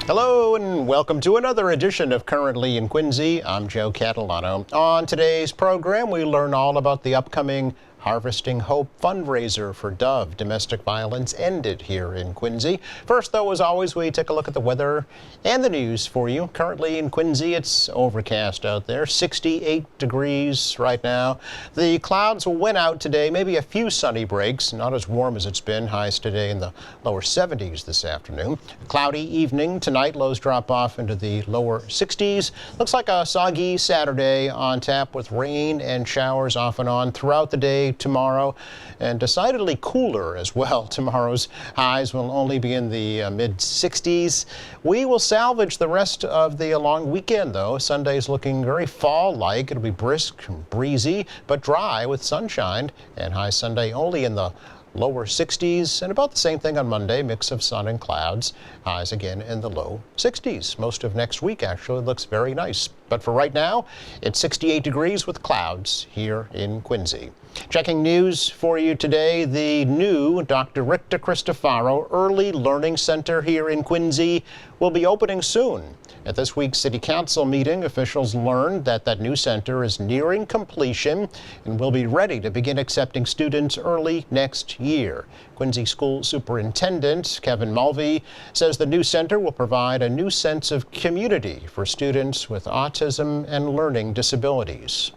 Hello and welcome to another edition of Currently in Quincy. I'm Joe Catalano. On today's program, we learn all about the upcoming Harvesting Hope fundraiser for Dove. Domestic violence ended here in Quincy. First, though, as always, we take a look at the weather and the news for you. Currently in Quincy, it's overcast out there, 68 degrees right now. The clouds will win out today, maybe a few sunny breaks, not as warm as it's been. Highs today in the lower 70s this afternoon. Cloudy evening tonight, lows drop off into the lower 60s. Looks like a soggy Saturday on tap with rain and showers off and on throughout the day tomorrow, and decidedly cooler as well. Tomorrow's highs will only be in the mid 60s. We will salvage the rest of the long weekend, though. Sunday's looking very fall-like. It'll be brisk and breezy, but dry with sunshine, and high Sunday only in the lower 60s, and about the same thing on Monday, mix of sun and clouds. Highs again in the low 60s. Most of next week actually looks very nice. But for right now, it's 68 degrees with clouds here in Quincy. Checking news for you today, the new Dr. Rick DeCristofaro Early Learning Center here in Quincy will be opening soon. At this week's City Council meeting, officials learned that that new center is nearing completion and will be ready to begin accepting students early next year. Quincy School Superintendent Kevin Mulvey says the new center will provide a new sense of community for students with autism and learning disabilities.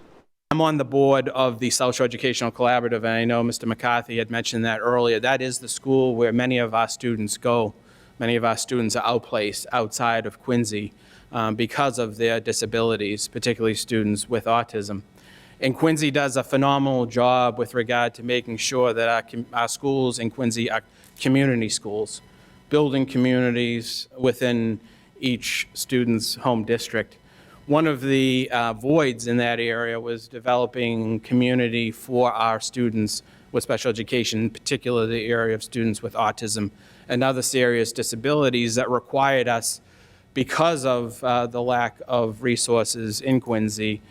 I'm on the board of the South Shore Educational Collaborative, and I know Mr. McCarthy had mentioned that earlier. That is the school where many of our students go. Many of our students are outplaced outside of Quincy because of their disabilities, particularly students with autism. And Quincy does a phenomenal job with regard to making sure that our schools in Quincy are community schools, building communities within each student's home district. One of the voids in that area was developing community for our students with special education, particularly the area of students with autism and other serious disabilities that required us, because of the lack of resources in Quincy,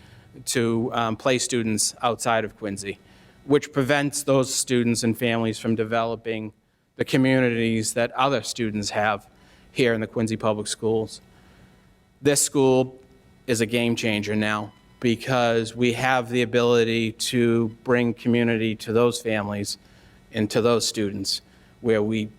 to place students outside of Quincy, which prevents those students and families from developing the communities that other students have here in the Quincy Public Schools. This school is a game changer now because we have the ability to bring community to those families and to those students where we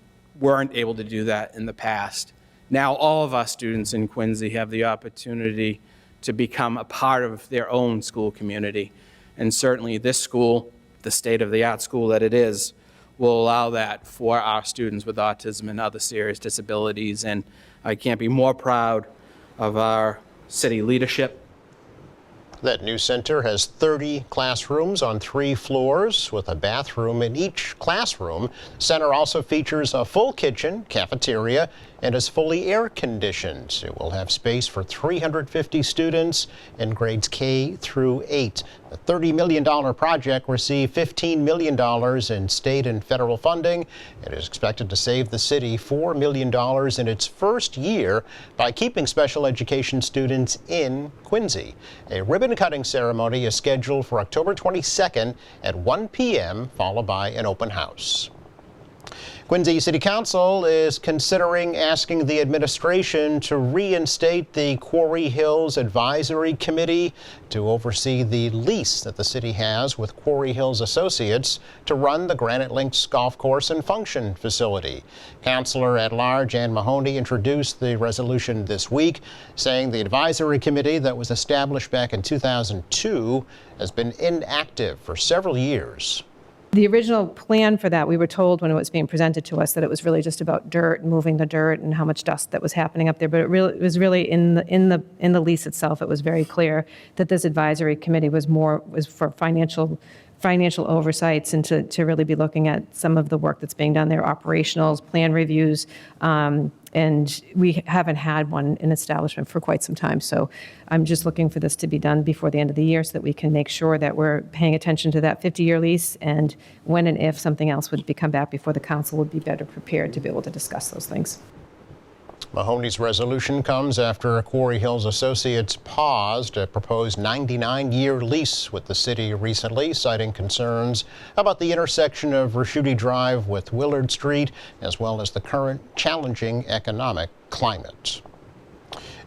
weren't able to do that in the past. Now all of our students in Quincy have the opportunity to become a part of their own school community. And certainly this school, the state-of-the-art school that it is, will allow that for our students with autism and other serious disabilities. And I can't be more proud of our city leadership. That new center has 30 classrooms on 3 floors with a bathroom in each classroom. The center also features a full kitchen, cafeteria, and is fully air conditioned. It will have space for 350 students in grades K through 8. The $30 million project received $15 million in state and federal funding. It is expected to save the city $4 million in its first year by keeping special education students in Quincy. A ribbon-cutting ceremony is scheduled for October 22nd at 1 p.m., followed by an open house. Quincy City Council is considering asking the administration to reinstate the Quarry Hills Advisory Committee to oversee the lease that the city has with Quarry Hills Associates to run the Granite Links Golf Course and Function Facility. Councilor at Large Ann Mahoney introduced the resolution this week, saying the advisory committee that was established back in 2002 has been inactive for several years. The original plan for that, we were told when it was being presented to us that it was really just about dirt and moving the dirt and how much dust that was happening up there. But it was really in the lease itself. It was very clear that this advisory committee was for financial oversights and to really be looking at some of the work that's being done there, operationals, plan reviews, and we haven't had one in establishment for quite some time. So I'm just looking for this to be done before the end of the year so that we can make sure that we're paying attention to that 50-year lease, and when and if something else would come back before the council would be better prepared to be able to discuss those things. Mahoney's resolution comes after Quarry Hills Associates paused a proposed 99-year lease with the city recently, citing concerns about the intersection of Raschuti Drive with Willard Street, as well as the current challenging economic climate.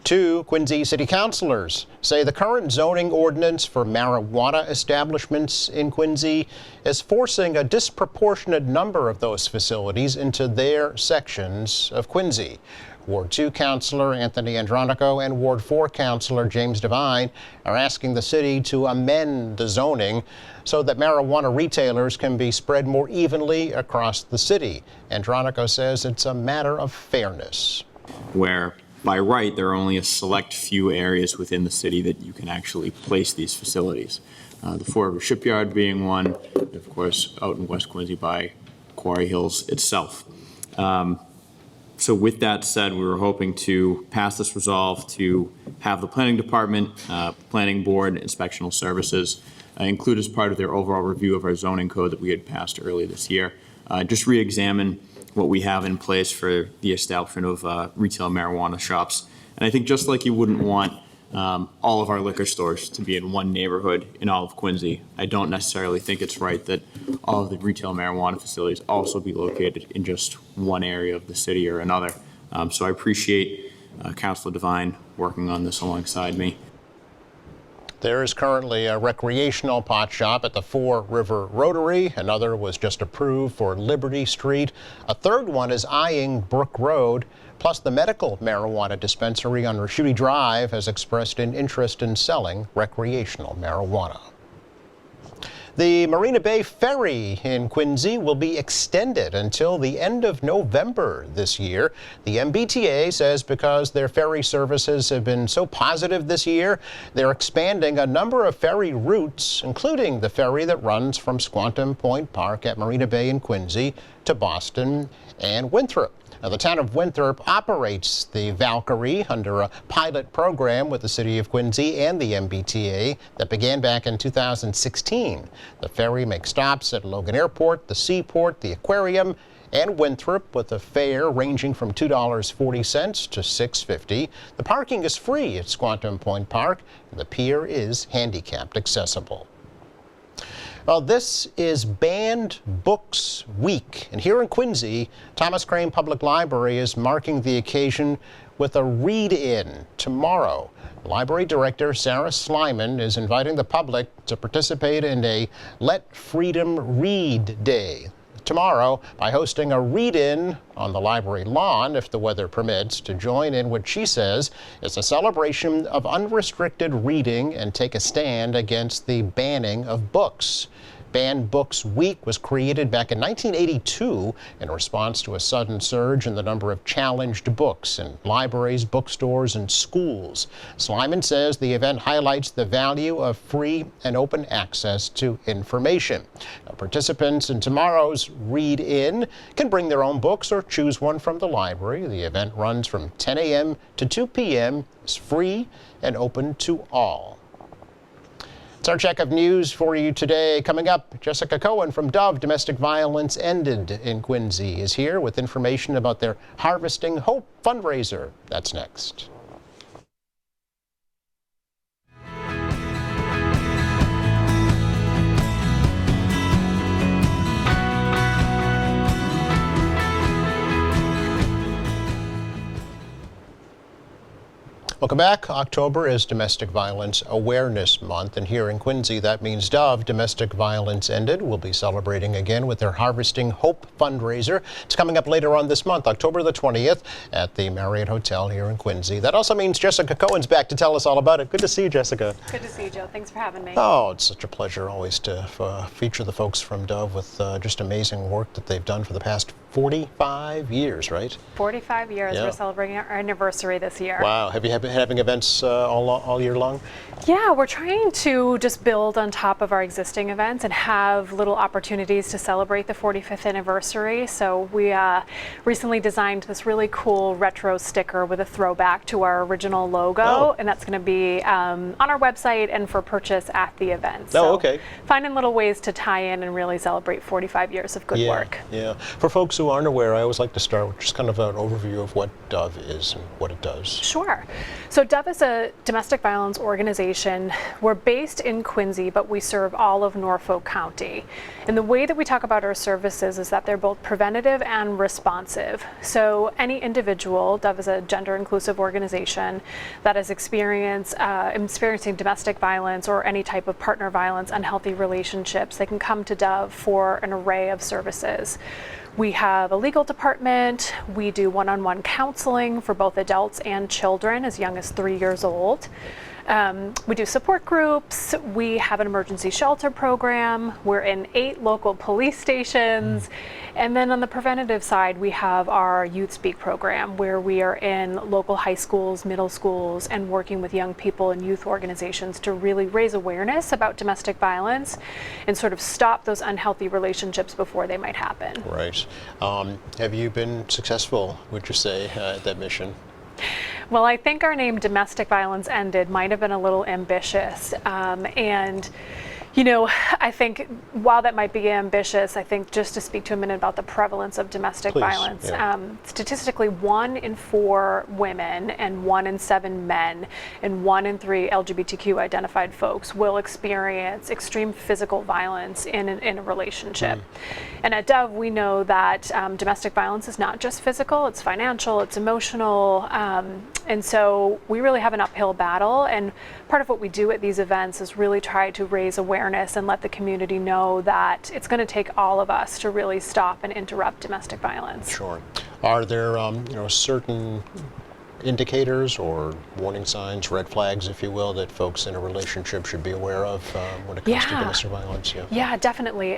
Two Quincy city councilors say the current zoning ordinance for marijuana establishments in Quincy is forcing a disproportionate number of those facilities into their sections of Quincy. Ward 2 Councilor Anthony Andronico and Ward 4 Councilor James Devine are asking the city to amend the zoning so that marijuana retailers can be spread more evenly across the city. Andronico says it's a matter of fairness. Where by right, there are only a select few areas within the city that you can actually place these facilities. The Fort River Shipyard being one, of course, out in West Quincy by Quarry Hills itself. So with that said, we were hoping to pass this resolve to have the planning department, planning board, inspectional services include as part of their overall review of our zoning code that we had passed earlier this year. Just re-examine what we have in place for the establishment of retail marijuana shops. And I think just like you wouldn't want all of our liquor stores to be in one neighborhood in all of Quincy, I don't necessarily think it's right that all of the retail marijuana facilities also be located in just one area of the city or another. So I appreciate Councilor Devine working on this alongside me. There is currently a recreational pot shop at the Fore River Rotary. Another was just approved for Liberty Street. A third one is eyeing Brook Road. Plus, the medical marijuana dispensary on Raschuti Drive has expressed an interest in selling recreational marijuana. The Marina Bay Ferry in Quincy will be extended until the end of November this year. The MBTA says because their ferry services have been so positive this year, they're expanding a number of ferry routes, including the ferry that runs from Squantum Point Park at Marina Bay in Quincy to Boston and Winthrop. Now, the town of Winthrop operates the Valkyrie under a pilot program with the city of Quincy and the MBTA that began back in 2016. The ferry makes stops at Logan Airport, the Seaport, the Aquarium, and Winthrop with a fare ranging from $2.40 to $6.50. The parking is free at Squantum Point Park, and the pier is handicapped accessible. Well, this is Banned Books Week, and here in Quincy, Thomas Crane Public Library is marking the occasion with a read-in tomorrow. Library Director Sarah Slyman is inviting the public to participate in a Let Freedom Read Day tomorrow by hosting a read-in on the library lawn, if the weather permits, to join in what she says is a celebration of unrestricted reading and take a stand against the banning of books. Banned Books Week was created back in 1982 in response to a sudden surge in the number of challenged books in libraries, bookstores, and schools. Slyman says the event highlights the value of free and open access to information. Now, participants in tomorrow's read-in can bring their own books or choose one from the library. The event runs from 10 a.m. to 2 p.m. It's free and open to all. It's our check of news for you today. Coming up, Jessica Cohen from Dove Domestic Violence Ended in Quincy is here with information about their Harvesting Hope fundraiser. That's next. Welcome back. October is Domestic Violence Awareness Month, and here in Quincy, that means Dove Domestic Violence Ended will be celebrating again with their Harvesting Hope fundraiser. It's coming up later on this month, October the 20th, at the Marriott Hotel here in Quincy. That also means Jessica Cohen's back to tell us all about it. Good to see you, Jessica. Good to see you, Joe. Thanks for having me. Oh, it's such a pleasure always to feature the folks from Dove with just amazing work that they've done for the past 45 years, right? 45 years. Yeah. We're celebrating our anniversary this year. Wow. Have you been having events all year long? Yeah, we're trying to just build on top of our existing events and have little opportunities to celebrate the 45th anniversary. So we recently designed this really cool retro sticker with a throwback to our original logo, and that's going to be on our website and for purchase at the event. So okay. Finding little ways to tie in and really celebrate 45 years of good work. Yeah. For folks folks who aren't aware, I always like to start with just kind of an overview of what Dove is and what it does. Sure. So Dove is a domestic violence organization. We're based in Quincy, but we serve all of Norfolk County. And the way that we talk about our services is that they're both preventative and responsive. So any individual, Dove is a gender-inclusive organization that is experiencing domestic violence or any type of partner violence, unhealthy relationships, they can come to Dove for an array of services. We have a legal department. We do one-on-one counseling for both adults and children as young as 3 years old. We do support groups. We have an emergency shelter program. We're in 8 local police stations. And then on the preventative side, we have our Youth Speak program, where we are in local high schools, middle schools, and working with young people and youth organizations to really raise awareness about domestic violence and sort of stop those unhealthy relationships before they might happen. Right. Have you been successful, would you say, at that mission? Well, I think our name Domestic Violence Ended might have been a little ambitious. And, you know, I think while that might be ambitious, I think just to speak to a minute about the prevalence of domestic Please, violence. yeah. Statistically, 1 in 4 women and 1 in 7 men and 1 in 3 LGBTQ identified folks will experience extreme physical violence in a relationship. And at Dove, we know that domestic violence is not just physical, it's financial, it's emotional. And so we really have an uphill battle. And part of what we do at these events is really try to raise awareness and let the community know that it's going to take all of us to really stop and interrupt domestic violence. Sure. Are there certain indicators or warning signs, red flags, if you will, that folks in a relationship should be aware of when it comes to domestic violence? Yeah, definitely.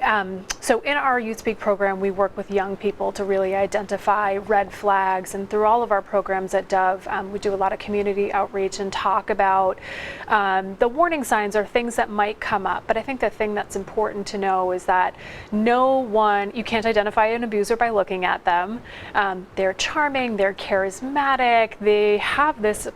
So in our Youth Speak program, we work with young people to really identify red flags. And through all of our programs at Dove, we do a lot of community outreach and talk about the warning signs or things that might come up. But I think the thing that's important to know is that you can't identify an abuser by looking at them. They're charming, they're charismatic, they have this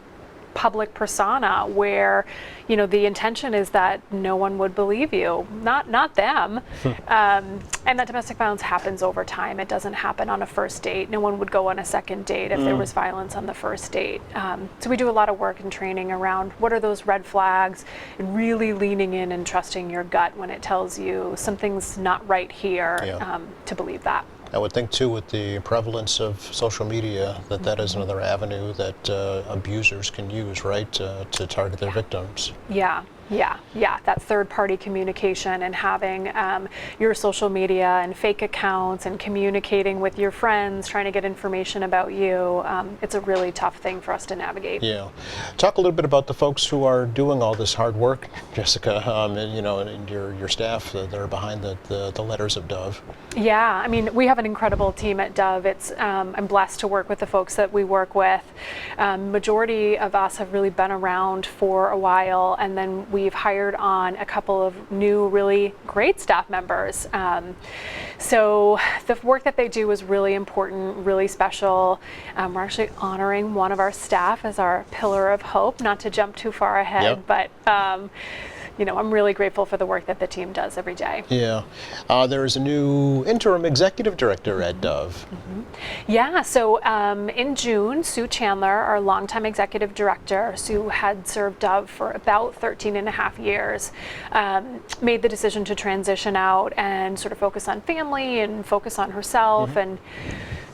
public persona where, you know, the intention is that no one would believe you, not them. And that domestic violence happens over time. It doesn't happen on a first date. No one would go on a second date if there was violence on the first date. So we do a lot of work and training around what are those red flags and really leaning in and trusting your gut when it tells you something's not right here, to believe that. I would think, too, with the prevalence of social media, that is another avenue that abusers can use, right, to target their victims. Yeah, that third-party communication and having your social media and fake accounts and communicating with your friends, trying to get information about you. It's a really tough thing for us to navigate. Yeah. Talk a little bit about the folks who are doing all this hard work, Jessica, and your staff that are behind the letters of Dove. Yeah, I mean, we have an incredible team at Dove. I'm blessed to work with the folks that we work with. Majority of us have really been around for a while, and then we've hired on a couple of new, really great staff members. So the work that they do is really important, really special. We're actually honoring one of our staff as our pillar of hope, not to jump too far ahead, but I'm really grateful for the work that the team does every day. Yeah. There is a new interim executive director at Dove. Yeah, so in June, Sue Chandler, our longtime executive director, Sue had served Dove for about 13 and a half years, made the decision to transition out and sort of focus on family and focus on herself. And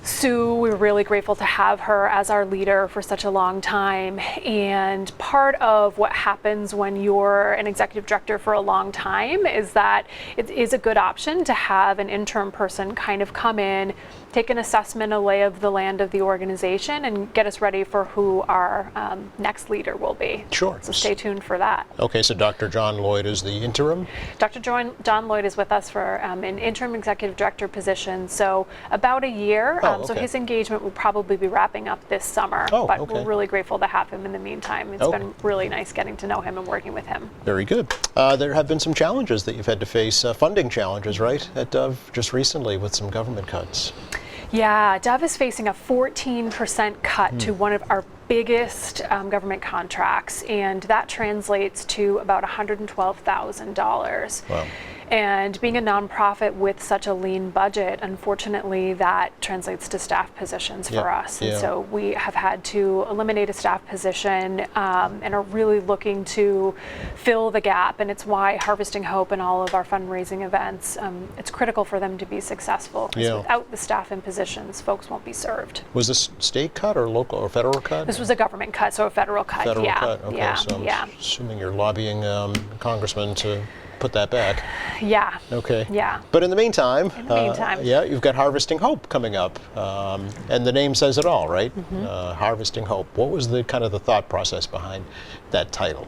Sue, we were really grateful to have her as our leader for such a long time. And part of what happens when you're an executive director for a long time is that it is a good option to have an interim person kind of come in, take an assessment, a lay of the land of the organization, and get us ready for who our next leader will be. Sure. So stay tuned for that. Okay, so Dr. John Lloyd is the interim? Dr. John Lloyd is with us for an interim executive director position, so about a year. So his engagement will probably be wrapping up this summer, but we're really grateful to have him in the meantime. It's been really nice getting to know him and working with him. Very good. There have been some challenges that you've had to face, funding challenges, right, at Dove just recently with some government cuts. Yeah, Dove is facing a 14% cut to one of our biggest government contracts, and that translates to about $112,000. Wow. And being a nonprofit with such a lean budget, unfortunately, that translates to staff positions for us. And so we have had to eliminate a staff position and are really looking to fill the gap. And it's why Harvesting Hope and all of our fundraising events, it's critical for them to be successful. Because without the staff in positions, folks won't be served. Was this state cut or local or federal cut? This was a government cut, so a federal cut. Federal cut. Okay, yeah, so I'm yeah. assuming you're lobbying congressman to put that back. Yeah. Okay. Yeah. But in the meantime, yeah, you've got Harvesting Hope coming up, and the name says it all, right? Harvesting Hope. What was the kind of the thought process behind that title?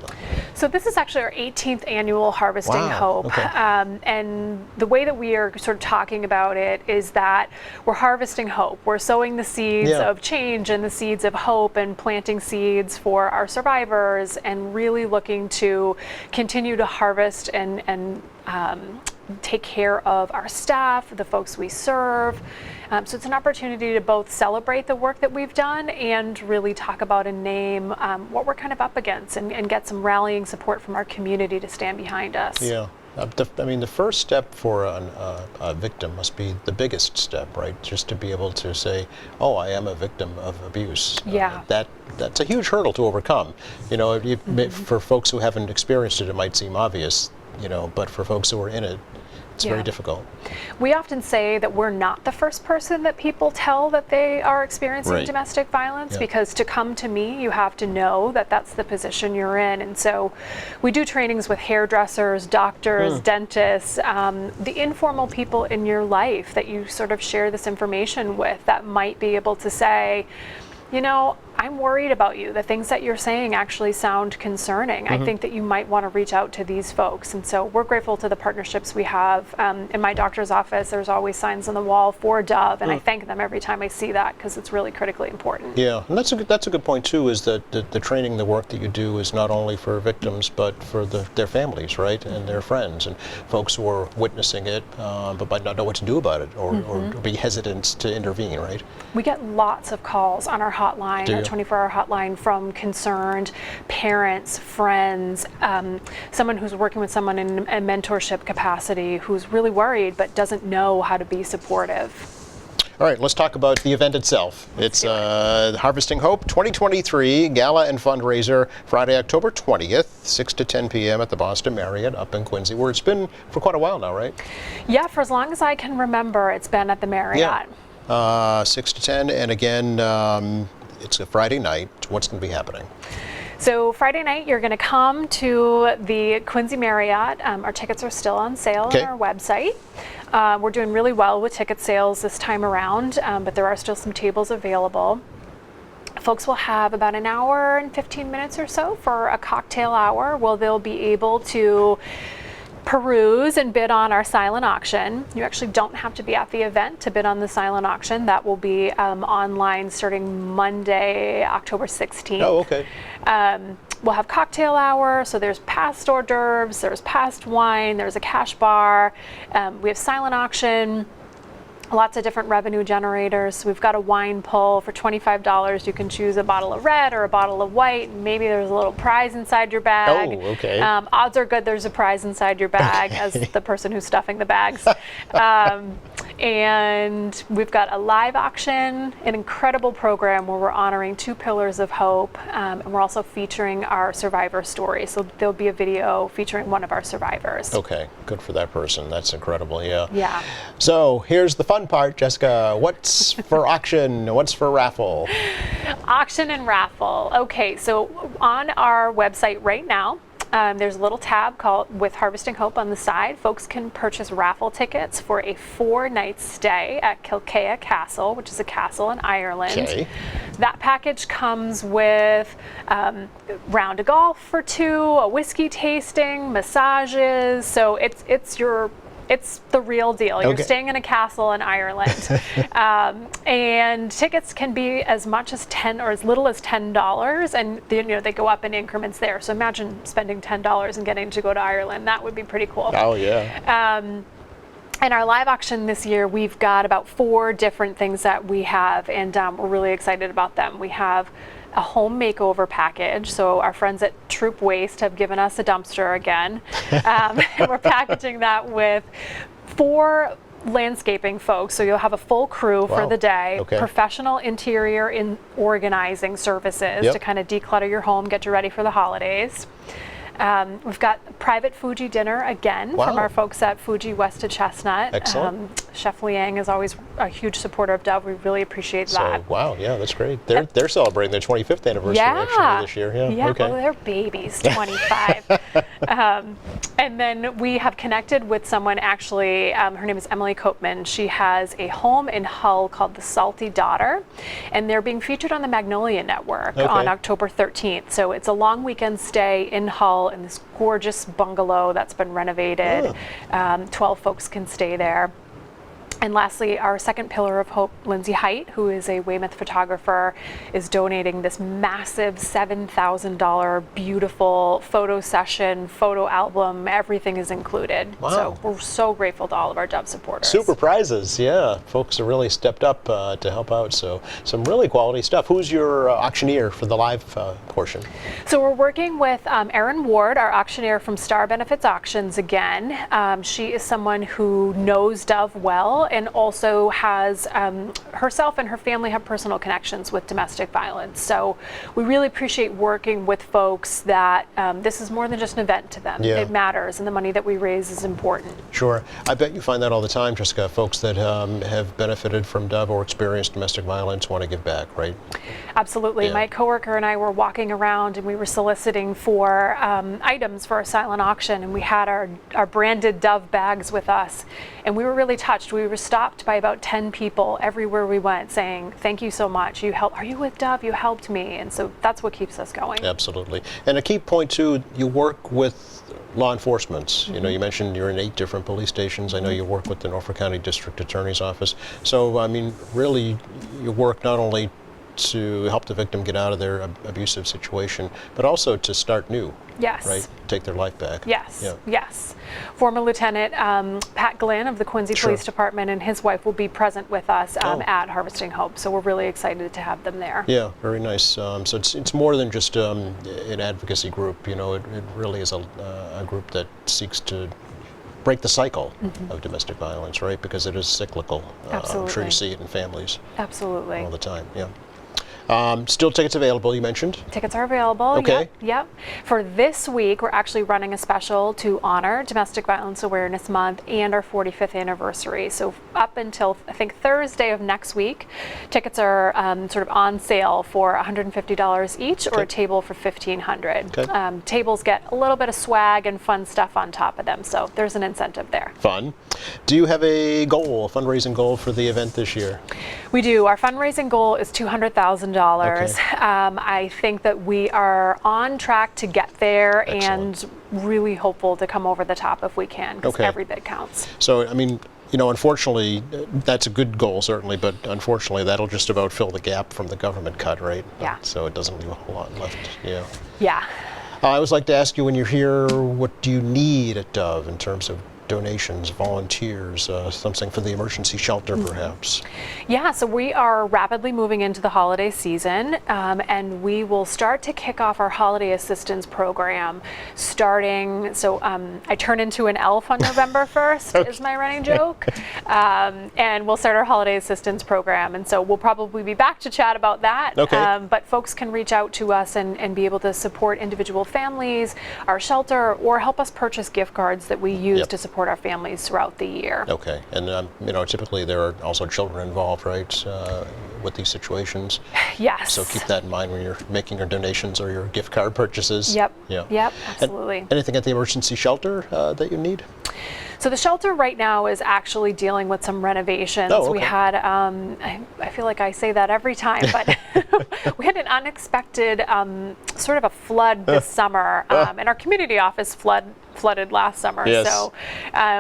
So this is actually our 18th annual Harvesting Hope, okay. And the way that we are sort of talking about it is that we're harvesting hope. We're sowing the seeds of change and the seeds of hope and planting seeds for our survivors, and really looking to continue to harvest and take care of our staff, the folks we serve. So it's an opportunity to both celebrate the work that we've done and really talk about and name what we're kind of up against, and get some rallying support from our community to stand behind us. Yeah. I mean, the first step for a victim must be the biggest step, right? Just to be able to say, oh, I am a victim of abuse. Yeah. That's a huge hurdle to overcome. You know, for folks who haven't experienced it, it might seem obvious, you know, but for folks who are in it, it's very difficult. We often say that we're not the first person that people tell that they are experiencing domestic violence, because to come to me, you have to know that that's the position you're in. And so we do trainings with hairdressers, doctors, dentists, the informal people in your life that you sort of share this information with, that might be able to say, you know, I'm worried about you. The things that you're saying actually sound concerning. I think that you might want to reach out to these folks. And so we're grateful to the partnerships we have. In my doctor's office, there's always signs on the wall for Dove, and I thank them every time I see that, because it's really critically important. Yeah, and that's a good point too, is that the training, the work that you do is not only for victims, but for their families, right, and their friends, and folks who are witnessing it, but might not know what to do about it, or be hesitant to intervene, right? We get lots of calls on our hotline, our 24-hour hotline, from concerned parents, friends, someone who's working with someone in a mentorship capacity who's really worried but doesn't know how to be supportive. All right, let's talk about the event itself. It's Harvesting Hope 2023 Gala and Fundraiser, Friday, October 20th, 6 to 10 p.m. at the Boston Marriott up in Quincy, where it's been for quite a while now, right? Yeah, for as long as I can remember, it's been at the Marriott. 6 to 10, and again, it's a Friday night. What's going to be happening? So Friday night, you're going to come to the Quincy Marriott. Our tickets are still on sale on our website. We're doing really well with ticket sales this time around, but there are still some tables available. Folks will have about an hour and 15 minutes or so for a cocktail hour, where they'll be able to peruse and bid on our silent auction. You actually don't have to be at the event to bid on the silent auction. That will be online starting Monday, October 16th. Oh, okay. We'll have cocktail hour, so there's past hors d'oeuvres, there's past wine, there's a cash bar, we have silent auction, lots of different revenue generators. We've got a wine pull for $25. You can choose a bottle of red or a bottle of white. Maybe there's a little prize inside your bag. Oh, okay. Odds are good there's a prize inside your bag, as the person who's stuffing the bags. And we've got a live auction, an incredible program where we're honoring 2 pillars of hope, and we're also featuring our survivor story. So there'll be a video featuring one of our survivors. Okay, good for that person. That's incredible, yeah. Yeah. So here's the fun part, Jessica. What's for auction? What's for raffle? Auction and raffle. Okay, so on our website right now, there's a little tab called with Harvesting Hope on the side. Folks can purchase raffle tickets for a 4-night stay at Kilkea Castle, which is a castle in Ireland. Okay. That package comes with round of golf for 2, a whiskey tasting, massages. So it's the real deal. You're staying in a castle in Ireland. And tickets can be as much as $10 or as little as $10, and they go up in increments there. So imagine spending $10 and getting to go to Ireland. That would be pretty cool. Oh, yeah. And our live auction this year, we've got about 4 different things that we have, and we're really excited about them. We have a home makeover package. So our friends at Troop Waste have given us a dumpster again. And we're packaging that with 4 landscaping folks, so you'll have a full crew for Wow. the day, Okay. professional interior in organizing services Yep. to kind of declutter your home, get you ready for the holidays. We've got private Fuji dinner again Wow. from our folks at Fuji West to Chestnut. Excellent. Chef Liang is always a huge supporter of Dove. We really appreciate that. So, wow, yeah, that's great. They're celebrating their 25th anniversary actually this year. Yeah, okay. Well, they're babies, 25. And then we have connected with someone, actually, her name is Emily Copeman. She has a home in Hull called the Salty Daughter, and they're being featured on the Magnolia Network on October 13th. So it's a long weekend stay in Hull in this gorgeous bungalow that's been renovated. 12 folks can stay there. And lastly, our second pillar of hope, Lindsay Height, who is a Weymouth photographer, is donating this massive $7,000 beautiful photo session, photo album. Everything is included. Wow. So we're so grateful to all of our Dove supporters. Super prizes, yeah. Folks have really stepped up to help out, so some really quality stuff. Who's your auctioneer for the live portion? So we're working with Erin Ward, our auctioneer from Star Benefits Auctions again. She is someone who knows Dove well and also has herself and her family have personal connections with domestic violence. So we really appreciate working with folks that this is more than just an event to them. Yeah. It matters, and the money that we raise is important. Sure. I bet you find that all the time, Jessica. Folks that have benefited from Dove or experienced domestic violence want to give back, right? Absolutely. Yeah. My coworker and I were walking around and we were soliciting for items for a silent auction, and we had our branded Dove bags with us, and we were really touched. We were stopped by about 10 people everywhere we went saying, "Thank you so much. You helped. Are you with Dove? You helped me." And so that's what keeps us going. Absolutely. And a key point too, you work with law enforcement. You know, you mentioned you're in 8 different police stations. I know you work with the Norfolk County District Attorney's Office. So, I mean, really, you work not only to help the victim get out of their abusive situation, but also to start new. Yes. Right? Take their life back. Yes, Yeah. yes. Former Lieutenant Pat Glynn of the Quincy Sure. Police Department and his wife will be present with us Oh. at Harvesting Hope. So we're really excited to have them there. Yeah, very nice. So it's more than just an advocacy group. You know, it really is a group that seeks to break the cycle of domestic violence, right? Because it is cyclical. I'm sure Absolutely. you see it in families Absolutely. all the time. Yeah. Still tickets available, you mentioned? Tickets are available. Okay. Yep. For this week, we're actually running a special to honor Domestic Violence Awareness Month and our 45th anniversary. So up until, I think, Thursday of next week, tickets are sort of on sale for $150 each, or Okay. a table for $1,500. Okay. Tables get a little bit of swag and fun stuff on top of them, so there's an incentive there. Fun. Do you have a goal, a fundraising goal for the event this year? We do. Our fundraising goal is $200,000. I think that we are on track to get there. Excellent. And really hopeful to come over the top if we can, because Okay. every bit counts. So, I mean, you know, unfortunately, that's a good goal, certainly, but unfortunately, that'll just about fill the gap from the government cut, right? Yeah. So it doesn't leave a whole lot left. Yeah. Yeah. I always like to ask you when you're here, what do you need at Dove in terms of donations, volunteers, something for the emergency shelter, perhaps? Yeah, so we are rapidly moving into the holiday season, and we will start to kick off our holiday assistance program starting, so I turn into an elf on November 1st is my running joke, and we'll start our holiday assistance program, and so we'll probably be back to chat about that. Okay. But folks can reach out to us and be able to support individual families, our shelter, or help us purchase gift cards that we use Yep. to support our families throughout the year. Okay, and you know, typically there are also children involved, right, with these situations. Yes. So keep that in mind when you're making your donations or your gift card purchases. Yep. Yeah. Yep, And absolutely. anything at the emergency shelter that you need? So the shelter right now is actually dealing with some renovations. Oh, We okay. had, I feel like I say that every time, but we had an unexpected sort of a flood this summer, and our community office flood flooded last summer. Yes. So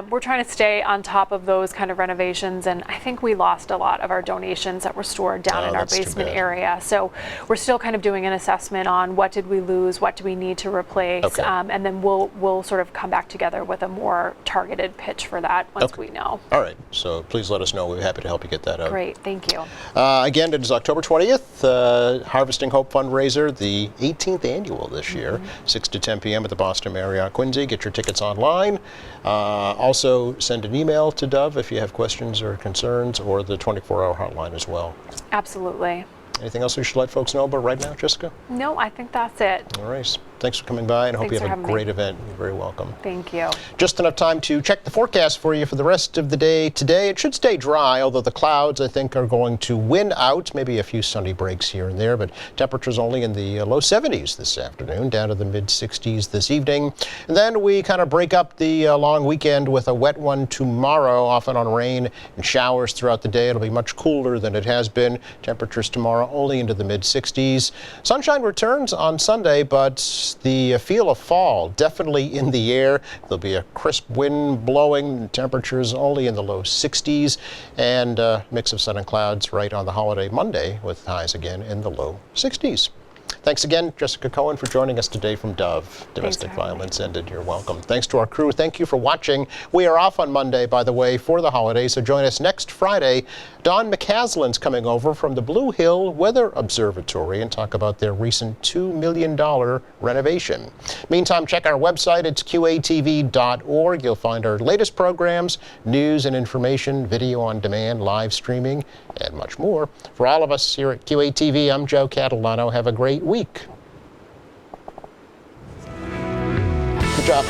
we're trying to stay on top of those kind of renovations, and I think we lost a lot of our donations that were stored down Oh, in our that's too basement bad. area. So we're still kind of doing an assessment on what did we lose, what do we need to replace, Okay. and then we'll sort of come back together with a more targeted pitch for that once Okay. we know. All right, so please let us know. We're happy to help you get that out. Great, thank you. Again, it is October 20th, Harvesting Hope fundraiser, the 18th annual this year, 6 to 10 p.m. at the Boston Marriott Quincy. Get your tickets online. Also, send an email to Dove if you have questions or concerns, or the 24-hour hotline as well. Absolutely. Anything else we should let folks know about right now, Jessica? No, I think that's it. All right. Thanks for coming by, and I hope Thanks you for have a having me. great event. You're very welcome. Thank you. Just enough time to check the forecast for you for the rest of the day today. It should stay dry, although the clouds, I think, are going to win out. Maybe a few sunny breaks here and there, but temperatures only in the low 70s this afternoon, down to the mid 60s this evening. And then we kind of break up the long weekend with a wet one tomorrow, often on rain and showers throughout the day. It'll be much cooler than it has been. Temperatures tomorrow only into the mid 60s. Sunshine returns on Sunday, but the feel of fall definitely in the air. There'll be a crisp wind blowing, temperatures only in the low 60s, and a mix of sun and clouds right on the holiday Monday with highs again in the low 60s. Thanks again, Jessica Cohen, for joining us today from Dove. Domestic having me. Violence Ended. You're welcome. Thanks to our crew. Thank you for watching. We are off on Monday, by the way, for the holidays, so join us next Friday. Don McCaslin's coming over from the Blue Hill Weather Observatory and talk about their recent $2 million renovation. Meantime, check our website. It's qatv.org. You'll find our latest programs, news and information, video on demand, live streaming, and much more. For all of us here at QATV, I'm Joe Catalano. Have a great week. Good job.